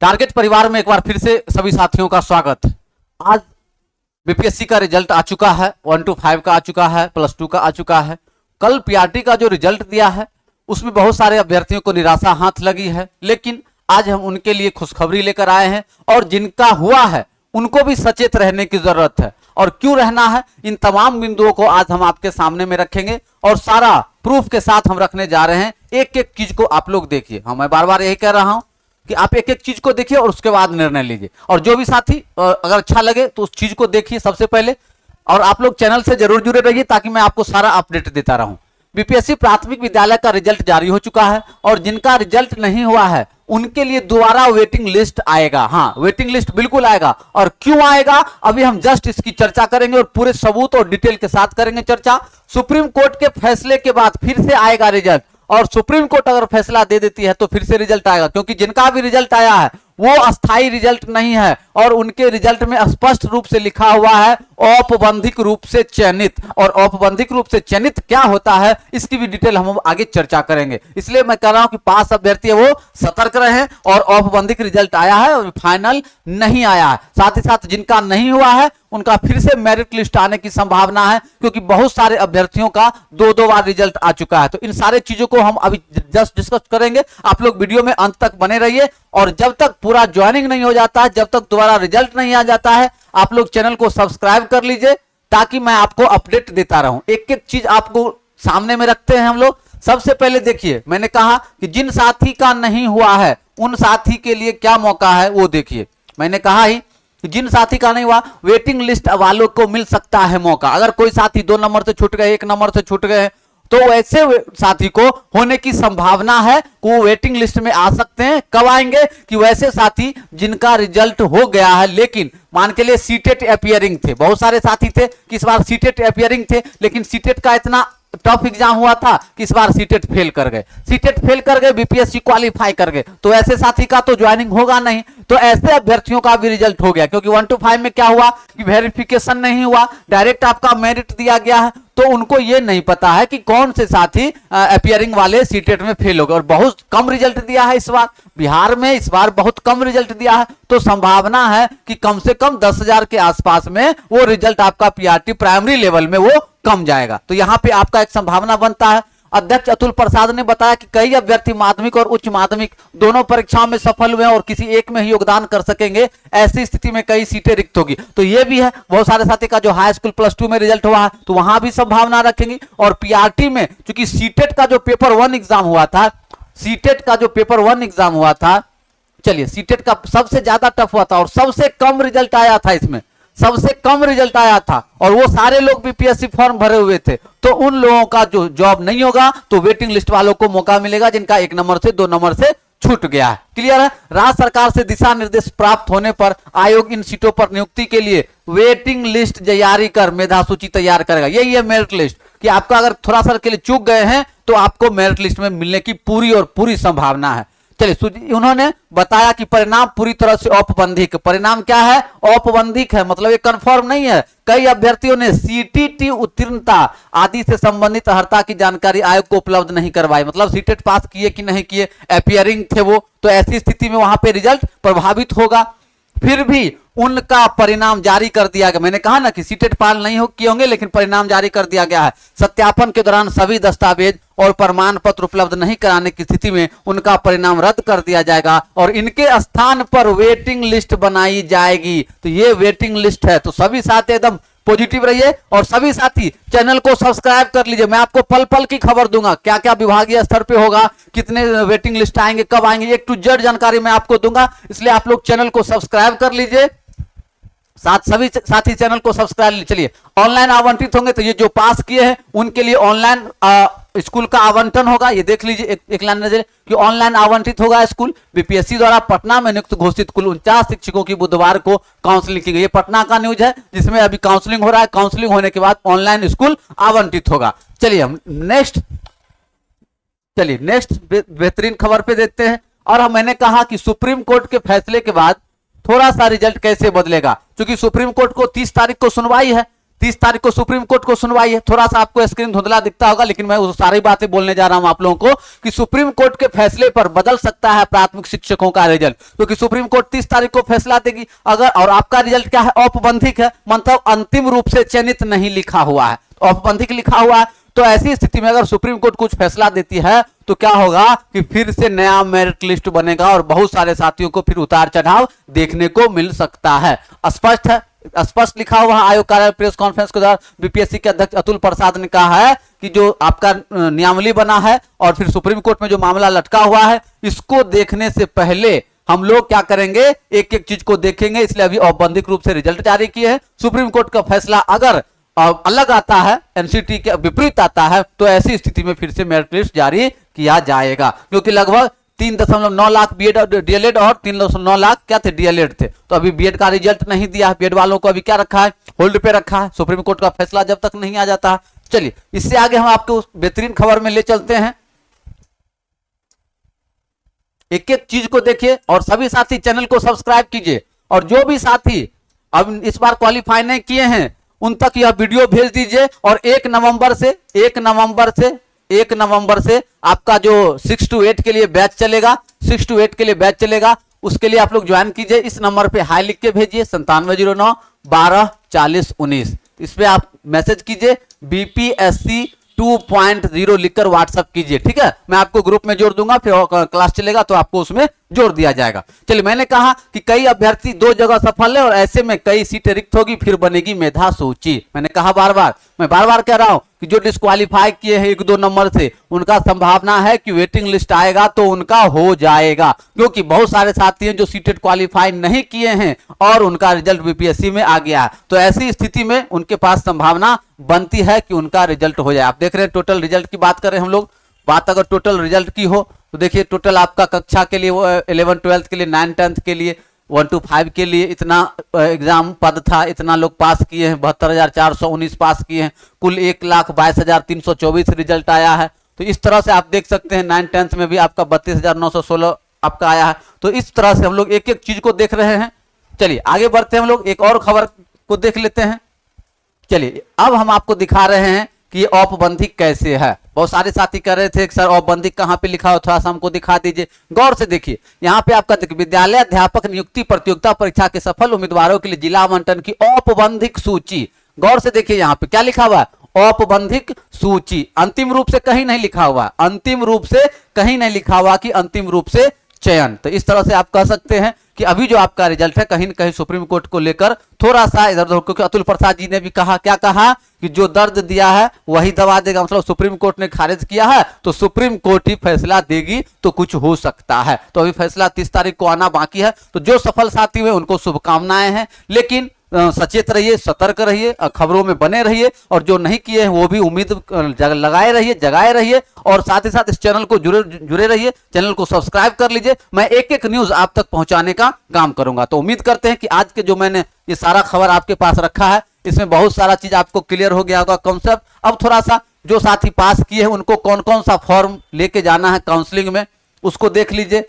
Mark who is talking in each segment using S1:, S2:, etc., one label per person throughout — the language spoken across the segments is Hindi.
S1: टारगेट परिवार में एक बार फिर से सभी साथियों का स्वागत। आज बीपीएससी का रिजल्ट आ चुका है, 1 to 5 का आ चुका है, +2 का आ चुका है। कल पीआरटी का जो रिजल्ट दिया है उसमें बहुत सारे अभ्यर्थियों को निराशा हाथ लगी है, लेकिन आज हम उनके लिए खुशखबरी लेकर आए हैं और जिनका हुआ है उनको भी सचेत रहने की जरूरत है। और क्यों रहना है, इन तमाम बिंदुओं को आज हम आपके सामने में रखेंगे और सारा प्रूफ के साथ हम रखने जा रहे हैं। एक एक चीज को आप लोग देखिए, मैं बार बार यही कह रहा हूं कि आप एक एक चीज को देखिए और उसके बाद निर्णय लीजिए। और जो भी साथी अगर अच्छा लगे तो उस चीज को देखिए सबसे पहले, और आप लोग चैनल से जरूर जुड़े रहिए ताकि मैं आपको सारा अपडेट देता रहूं। बीपीएससी प्राथमिक विद्यालय का रिजल्ट जारी हो चुका है और जिनका रिजल्ट नहीं हुआ है उनके लिए दोबारा वेटिंग लिस्ट आएगा। हाँ, वेटिंग लिस्ट बिल्कुल आएगा। और क्यों आएगा अभी हम जस्ट इसकी चर्चा करेंगे और पूरे सबूत और डिटेल के साथ करेंगे चर्चा। सुप्रीम कोर्ट के फैसले के बाद फिर से आएगा रिजल्ट, और सुप्रीम कोर्ट अगर फैसला दे देती है तो फिर से रिजल्ट आएगा, क्योंकि जिनका भी रिजल्ट आया है वो अस्थायी रिजल्ट नहीं है और उनके रिजल्ट में स्पष्ट रूप से लिखा हुआ है औपबंधिक रूप से चयनित। और औपबंधिक रूप से चयनित क्या होता है इसकी भी डिटेल हम आगे चर्चा करेंगे। इसलिए मैं कह रहा हूं कि पास अभ्यर्थी है वो सतर्क रहे, और औपबंधिक रिजल्ट आया है और फाइनल नहीं आया है। साथ ही साथ जिनका नहीं हुआ है उनका फिर से मेरिट लिस्ट आने की संभावना है, क्योंकि बहुत सारे अभ्यर्थियों का 2-2 बार रिजल्ट आ चुका है। तो इन सारे चीजों को हम अभी जस्ट डिस्कस करेंगे। आप लोग वीडियो में अंत तक बने रहिए, और जब तक पूरा ज्वाइनिंग नहीं हो जाता है, जब तक दोबारा रिजल्ट नहीं आ जाता है, आप लोग चैनल को सब्सक्राइब कर लीजिए ताकि मैं आपको अपडेट देता रहूं। एक एक चीज आपको सामने में रखते हैं हम लोग। सबसे पहले देखिए, मैंने कहा कि जिन साथी का नहीं हुआ है उन साथी के लिए क्या मौका है वो देखिए। मैंने कहा ही कि जिन साथी का नहीं हुआ वेटिंग लिस्ट वालों को मिल सकता है मौका। अगर कोई साथी 2 नंबर से छूट गए, 1 नंबर से छूट गए, तो वैसे साथी को होने की संभावना है कि वो वेटिंग लिस्ट में आ सकते हैं। कब आएंगे कि वैसे साथी जिनका रिजल्ट हो गया है लेकिन मान के लिए सीटेट अपीयरिंग थे। बहुत सारे साथी थे कि इस बार सीटेट अपीयरिंग थे, लेकिन सीटेट का इतना टफ एग्जाम हुआ था कि इस बार सीटेट फेल कर गए। सीटेट फेल कर गए, बीपीएससी क्वालिफाई कर गए, तो ऐसे साथी का तो ज्वाइनिंग होगा नहीं। तो ऐसे अभ्यर्थियों का भी रिजल्ट हो गया, क्योंकि 1 to 5 में क्या हुआ कि वेरिफिकेशन नहीं हुआ, डायरेक्ट आपका मेरिट दिया गया है। तो उनको ये नहीं पता है कि कौन से साथी अपीयरिंग वाले सीटेट में फेल हो गए, और बहुत कम रिजल्ट दिया है इस बार। बिहार में इस बार बहुत कम रिजल्ट दिया है, तो संभावना है कि कम से कम 10,000 के आसपास में वो रिजल्ट आपका पीआरटी प्राइमरी लेवल में वो कम जाएगा। तो यहां पे आपका एक संभावना बनता है। अध्यक्ष अतुल प्रसाद ने बताया कि कई अभ्यर्थी माध्यमिक और उच्च माध्यमिक दोनों परीक्षाओं में सफल हुए हैं और किसी एक में ही योगदान कर सकेंगे। ऐसी स्थिति में कई सीटें रिक्त होगी। तो ये भी है, बहुत सारे साथी का जो हाई स्कूल +2 में रिजल्ट हुआ है तो वहां भी संभावना रखेंगे। और पीआरटी में चूंकि सीटेट का जो पेपर 1 एग्जाम हुआ था, सीटेट का जो पेपर 1 एग्जाम हुआ था, चलिए सीटेट का सबसे ज्यादा टफ हुआ था और सबसे कम रिजल्ट आया था, इसमें सबसे कम रिजल्ट आया था, और वो सारे लोग बीपीएससी फॉर्म भरे हुए थे। तो उन लोगों का जो जॉब नहीं होगा तो वेटिंग लिस्ट वालों को मौका मिलेगा जिनका 1 नंबर से 2 नंबर से छूट गया है। क्लियर है। राज्य सरकार से दिशा निर्देश प्राप्त होने पर आयोग इन सीटों पर नियुक्ति के लिए वेटिंग लिस्ट जारी कर मेधा सूची तैयार करेगा। यही है मेरिट लिस्ट, कि आपका अगर थोड़ा सा के लिए चूक गए हैं तो आपको मेरिट लिस्ट में मिलने की पूरी और पूरी संभावना है। चलिए, उन्होंने बताया कि परिणाम पूरी तरह से औपबंधिक। परिणाम क्या है? औपबंधिक है, मतलब ये कंफर्म नहीं है। कई अभ्यर्थियों ने सीटीटी उत्तीर्णता आदि से संबंधित अर्हता की जानकारी आयोग को उपलब्ध नहीं करवाई, मतलब सीटेट पास किए कि नहीं किए, अपीयरिंग थे वो, तो ऐसी स्थिति में वहां पे रिजल्ट प्रभावित होगा। फिर भी उनका परिणाम जारी कर दिया गया। मैंने कहा ना कि सीटेट पास नहीं किए होंगे लेकिन परिणाम जारी कर दिया गया है। सत्यापन के दौरान सभी दस्तावेज और प्रमाण पत्र उपलब्ध नहीं कराने की स्थिति में उनका परिणाम रद्द कर दिया जाएगा और इनके स्थान पर वेटिंग लिस्ट बनाई जाएगी। तो ये वेटिंग लिस्ट है। तो सभी साथी एकदम पॉजिटिव रहिए और सभी साथी चैनल को सब्सक्राइब कर लीजिए। मैं आपको पल पल की खबर दूंगा, क्या क्या विभागीय स्तर पे होगा, कितने वेटिंग लिस्ट आएंगे, कब आएंगे, A to Z जानकारी मैं आपको दूंगा। इसलिए आप लोग चैनल को सब्सक्राइब कर लीजिए, सभी साथी चैनल को सब्सक्राइब। चलिए, ऑनलाइन आवंटित होंगे तो ये जो पास किए हैं उनके लिए ऑनलाइन स्कूल का आवंटन होगा। ये देख लीजिए एक लाइन नजर कि ऑनलाइन आवंटित होगा स्कूल। बीपीएससी द्वारा पटना में नियुक्त घोषित कुल 49 शिक्षकों की बुधवार को काउंसलिंग की गई। ये पटना का न्यूज है जिसमें अभी काउंसलिंग हो रहा है। काउंसलिंग होने के बाद ऑनलाइन स्कूल आवंटित होगा। चलिए हम नेक्स्ट बेहतरीन खबर पे देखते हैं। और मैंने कहा कि सुप्रीम कोर्ट के फैसले के बाद थोड़ा सा रिजल्ट कैसे बदलेगा, क्योंकि सुप्रीम कोर्ट को 30 तारीख को सुनवाई है। 30 तारीख को सुप्रीम कोर्ट को सुनवाई है। थोड़ा सा आपको स्क्रीन धुंधला दिखता होगा, लेकिन मैं उस सारी बातें बोलने जा रहा हूं आप लोगों को कि सुप्रीम कोर्ट के फैसले पर बदल सकता है प्राथमिक शिक्षकों का रिजल्ट, क्योंकि सुप्रीम कोर्ट 30 तारीख को फैसला देगी अगर, और आपका रिजल्ट क्या है, औपबंधिक है, मतलब अंतिम रूप से चयनित नहीं लिखा हुआ है, औपबंधिक लिखा हुआ है। तो ऐसी स्थिति में अगर सुप्रीम कोर्ट कुछ फैसला देती है तो क्या होगा कि फिर से नया मेरिट लिस्ट बनेगा और बहुत सारे साथियों को फिर उतार चढ़ाव देखने को मिल सकता है। स्पष्ट है, स्पष्ट लिखा हुआ आयोग कार्यालय प्रेस कॉन्फ्रेंस के दौरान बीपीएससी के अध्यक्ष अतुल प्रसाद ने कहा है कि जो आपका नियमावली बना है और फिर सुप्रीम कोर्ट में जो मामला लटका हुआ है, इसको देखने से पहले हम लोग क्या करेंगे, एक एक चीज को देखेंगे, इसलिए अभी औपबंधिक रूप से रिजल्ट जारी किए हैं। सुप्रीम कोर्ट का फैसला अगर अलग आता है, एनसीटी के विपरीत आता है, तो ऐसी स्थिति में फिर से मेरिट लिस्ट जारी किया जाएगा, क्योंकि लगभग 3.9 लाख बीएड और डीएलएड और 3.9 लाख क्या थे, डीएलएड थे। तो अभी बीएड का रिजल्ट नहीं दिया, बीएड वालों को अभी क्या रखा है, होल्ड पे रखा है, सुप्रीम कोर्ट का फैसला जब तक नहीं आ जाता। चलिए इससे आगे हम आपको बेहतरीन खबर में ले चलते हैं। एक एक चीज को देखिए और सभी साथी चैनल को सब्सक्राइब कीजिए, और जो भी साथी अब इस बार क्वालिफाई नहीं किए हैं उन तक यह वीडियो भेज दीजिए। और 1 नवंबर से आपका जो 6 to 8 के लिए बैच चलेगा, 6 to 8 के लिए बैच चलेगा, उसके लिए आप लोग ज्वाइन कीजिए। इस नंबर पे हाई लिख के भेजिए 9709 12 40 19, इस पे आप मैसेज कीजिए, बीपीएससी 2.0 लिखकर व्हाट्सएप कीजिए, ठीक है। मैं आपको ग्रुप में जोड़ दूंगा, फिर क्लास चलेगा तो आपको उसमें जोड़ दिया जाएगा। चलिए, मैंने कहा कि कई अभ्यर्थी 2 जगह सफल है और ऐसे में कई सीटें रिक्त होगी, फिर बनेगी मेधा सूची। मैंने कहा मैं बार बार कह रहा हूं कि जो डिस्क्वालीफाई किए हैं 1-2 नंबर से, उनका संभावना है कि वेटिंग लिस्ट आएगा तो उनका हो जाएगा, क्योंकि बहुत सारे साथी हैं जो सीटेट क्वालिफाई नहीं किए हैं और उनका रिजल्ट बीपीएससी में आ गया है। तो ऐसी स्थिति में उनके पास संभावना बनती है कि उनका रिजल्ट हो जाए। आप देख रहे हैं टोटल रिजल्ट की बात करें हम लोग, बात अगर टोटल रिजल्ट की हो तो देखिए टोटल आपका कक्षा के लिए 11-12 के लिए, 9-10 के लिए, 1 to 5 के लिए इतना एग्जाम पद था, इतना लोग पास किए हैं, 72,419 पास किए हैं, कुल 1,22,324 रिजल्ट आया है। तो इस तरह से आप देख सकते हैं 9-10 में भी आपका 32,916 आपका आया है। तो इस तरह से हम लोग एक एक चीज को देख रहे हैं। चलिए आगे बढ़ते हैं, हम लोग एक और खबर को देख लेते हैं। चलिए अब हम आपको दिखा रहे हैं कि ये औपबंधिक कैसे है। बहुत सारे साथी कह रहे थे कि सर औपबंधिक कहाँ पे लिखा हो, थोड़ा सा हमको दिखा दीजिए। गौर से देखिए, यहाँ पे आपका विद्यालय अध्यापक नियुक्ति प्रतियोगिता परीक्षा के सफल उम्मीदवारों के लिए जिला आवंटन की औपबंधिक सूची। गौर से देखिए यहाँ पे क्या लिखा हुआ है, औपबंधिक सूची। अंतिम रूप से कहीं नहीं लिखा हुआ, अंतिम रूप से कहीं नहीं लिखा हुआ कि अंतिम रूप से चयन। तो इस तरह से आप कह सकते हैं कि अभी जो आपका रिजल्ट है कहीं न कहीं सुप्रीम कोर्ट को लेकर थोड़ा सा इधर उधर, क्योंकि अतुल प्रसाद जी ने भी कहा, क्या कहा कि जो दर्द दिया है वही दवा देगा, मतलब सुप्रीम कोर्ट ने खारिज किया है तो सुप्रीम कोर्ट ही फैसला देगी तो कुछ हो सकता है। तो अभी फैसला 30 तारीख को आना बाकी है। तो जो सफल साथी हुए उनको शुभकामनाएं हैं, लेकिन सचेत रहिए, सतर्क रहिए, खबरों में बने रहिए, और जो नहीं किए हैं वो भी उम्मीद लगाए रहिए, जगाए रहिए, और साथ ही साथ इस चैनल को जुड़े रहिए, चैनल को सब्सक्राइब कर लीजिए। मैं एक एक न्यूज आप तक पहुंचाने का काम करूंगा। तो उम्मीद करते हैं कि आज के जो मैंने ये सारा खबर आपके पास रखा है, इसमें बहुत सारा चीज आपको क्लियर हो गया होगा कॉन्सेप्ट। अब थोड़ा सा जो साथी पास किए हैं उनको कौन कौन सा फॉर्म लेके जाना है काउंसलिंग में, उसको देख लीजिए,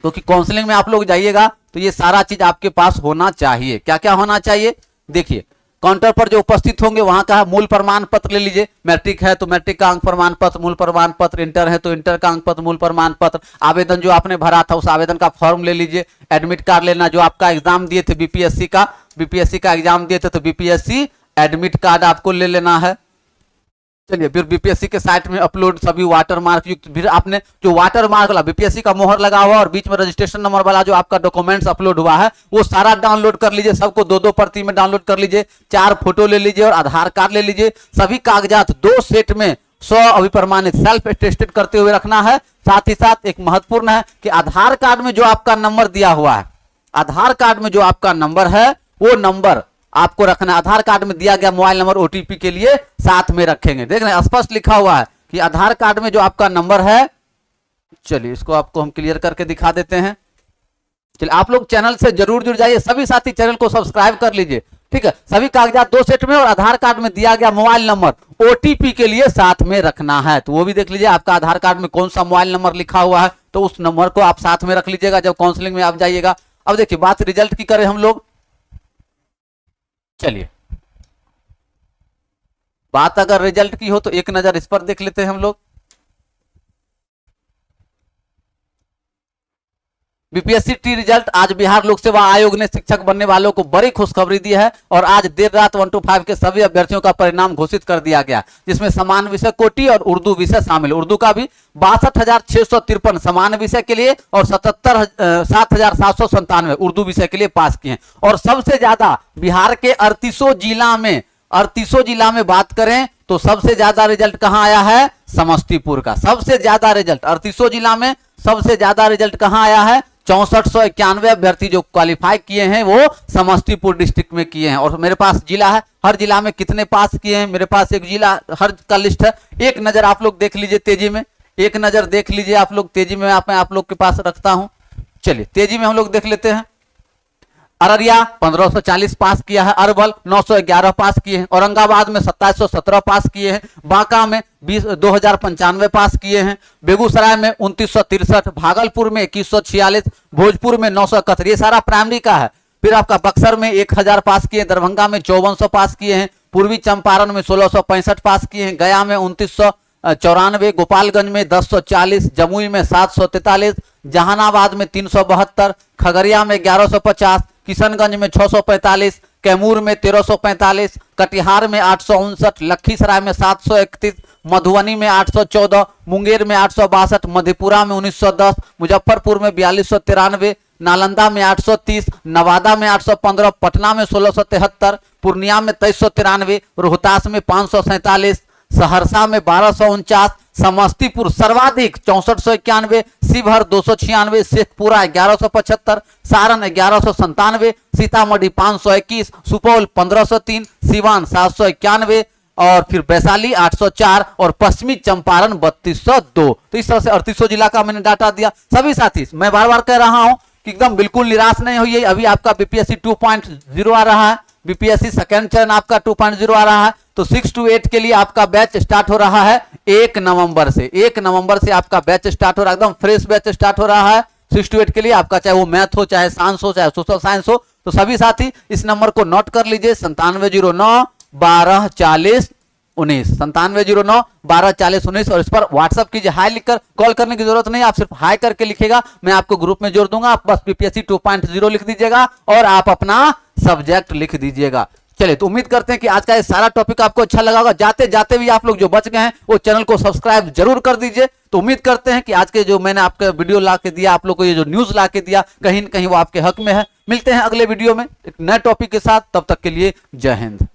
S1: क्योंकि काउंसलिंग में आप लोग जाइएगा तो ये सारा चीज आपके पास होना चाहिए। क्या क्या होना चाहिए, देखिए काउंटर पर जो उपस्थित होंगे वहां का मूल प्रमाण पत्र ले लीजिए, मैट्रिक है तो मैट्रिक का अंक प्रमाण पत्र, मूल प्रमाण पत्र, इंटर है तो इंटर का अंक पत्र, मूल प्रमाण पत्र, आवेदन जो आपने भरा था उस आवेदन का फॉर्म ले लीजिए, एडमिट कार्ड लेना, जो आपका एग्जाम दिए थे बीपीएससी का एग्जाम दिए थे तो बीपीएससी एडमिट कार्ड आपको ले लेना है। चलिए फिर बीपीएससी के साइट में अपलोड सभी वाटर मार्क युक्त, फिर आपने जो वाटर मार्क वाला बीपीएससी का मोहर लगा हुआ और बीच में रजिस्ट्रेशन नंबर वाला जो आपका डॉक्यूमेंट्स अपलोड हुआ है वो सारा डाउनलोड कर लीजिए, सबको 2-2 प्रति में डाउनलोड कर लीजिए, 4 फोटो ले लीजिए और आधार कार्ड ले लीजिए। सभी कागजात 2 सेट में 100 अभिप्रमाणित सेल्फ अटेस्टेड करते हुए रखना है। साथ ही साथ एक महत्वपूर्ण है कि आधार कार्ड में जो आपका नंबर दिया हुआ है, आधार कार्ड में जो आपका नंबर है वो नंबर आपको रखना है। आधार कार्ड में दिया गया मोबाइल नंबर ओटीपी के लिए साथ में रखेंगे। देख रहे हैं स्पष्ट लिखा हुआ है कि आधार कार्ड में जो आपका नंबर है, चलिए इसको आपको हम क्लियर करके दिखा देते हैं। चलिए आप लोग चैनल से जरूर जुड़ जाइए, सभी साथी चैनल को सब्सक्राइब कर लीजिए, ठीक है। सभी कागजात 2 सेट में और आधार कार्ड में दिया गया मोबाइल नंबर ओटीपी के लिए साथ में रखना है। तो वो भी देख लीजिए आपका आधार कार्ड में कौन सा मोबाइल नंबर लिखा हुआ है, तो उस नंबर को आप साथ में रख लीजिएगा जब काउंसलिंग में आप जाइएगा। अब देखिए बात रिजल्ट की करें हम लोग, चलिए बात अगर रिजल्ट की हो तो एक नजर इस पर देख लेते हैं हम लोग। बीपीएससी टी रिजल्ट आज बिहार लोक सेवा आयोग ने शिक्षक बनने वालों को बड़ी खुशखबरी दी है और आज देर रात 1 to 5 के सभी अभ्यर्थियों का परिणाम घोषित कर दिया गया, जिसमें समान विषय कोटि और उर्दू विषय शामिल। उर्दू का भी 62,653 समान विषय के लिए और 7,797 उर्दू विषय के लिए पास किए हैं। और सबसे ज्यादा बिहार के 38 जिला में बात करें तो सबसे ज्यादा रिजल्ट कहां आया है? समस्तीपुर का। सबसे ज्यादा रिजल्ट 38 जिला में सबसे ज्यादा रिजल्ट कहां आया है? 6491 अभ्यर्थी जो क्वालिफाई किए हैं वो समस्तीपुर डिस्ट्रिक्ट में किए हैं। और मेरे पास जिला है, हर जिला में कितने पास किए हैं मेरे पास एक जिला हर का लिस्ट है। एक नजर आप लोग देख लीजिए तेजी में, एक नजर देख लीजिए आप लोग तेजी में, आप लोग के पास रखता हूं। चलिए तेजी में हम लोग देख लेते हैं। अररिया 1540 पास किया है, अरवल 911 पास किए हैं, औरंगाबाद में 2717 पास किए हैं, बांका में 2095 पास किए हैं, बेगूसराय में 2963, भागलपुर में 2146, भोजपुर में 971। ये सारा प्राइमरी का है। फिर आपका बक्सर में 1000 पास किए, दरभंगा में 5400 पास किए हैं, पूर्वी चंपारण में 1665 पास किए हैं, गया में 2994, गोपालगंज में 1040, जमुई में 743, जहानाबाद में 372, खगड़िया में 1150, किशनगंज में 645, कैमूर में 1345, कटिहार में 859, लखीसराय में 731, मधुबनी में 814, मुंगेर में 862, मधेपुरा में 1910, मुजफ्फरपुर में 4293, नालंदा में 830, नवादा में 815, पटना में 1673, पूर्णिया में 2393, रोहतास में 547, सहरसा में 1249, समस्तीपुर सर्वाधिक 6491, शिवहर 296, शेखपुरा 1175, सारण 1197, सीतामढ़ी 521, सुपौल 1503, सिवान 791 और फिर वैशाली 804 और पश्चिमी चंपारण 3202। तो इस तरह से 38 जिला का मैंने डाटा दिया। सभी साथी मैं बार बार कह रहा हूं कि एकदम बिल्कुल निराश नहीं होइए। अभी आपका बीपीएससी 2.0 आ रहा है, बीपीएससी सेकेंड चरण आपका 2.0 आ रहा है। तो 6 to 8 के लिए आपका बैच स्टार्ट हो रहा है 1 नवंबर से। 1 नवंबर से आपका बैच स्टार्ट हो रहा है, एकदम फ्रेश बैच स्टार्ट हो रहा है 6 to 8 के लिए आपका, चाहे वो मैथ हो, चाहे साइंस हो, चाहे सोशल साइंस हो। तो सभी साथी इस नंबर को नोट कर लीजिए 9709124019, 9709124019 और इस पर व्हाट्सअप कीजिए, हाई लिखकर। कॉल करने की जरूरत नहीं, आप सिर्फ हाई करके लिखेगा, मैं आपको ग्रुप में जोड़ दूंगा। आप बस बीपीएससी 2.0 लिख दीजिएगा और आप अपना सब्जेक्ट लिख दीजिएगा। चलिए, तो उम्मीद करते हैं कि आज का ये सारा टॉपिक आपको अच्छा लगा होगा। जाते जाते भी आप लोग जो बच गए हैं वो चैनल को सब्सक्राइब जरूर कर दीजिए। तो उम्मीद करते हैं कि आज के जो मैंने आपका वीडियो ला के दिया, आप लोग को ये जो न्यूज ला के दिया, कहीं न कहीं वो आपके हक में है। मिलते हैं अगले वीडियो में एक नए टॉपिक के साथ, तब तक के लिए जय हिंद।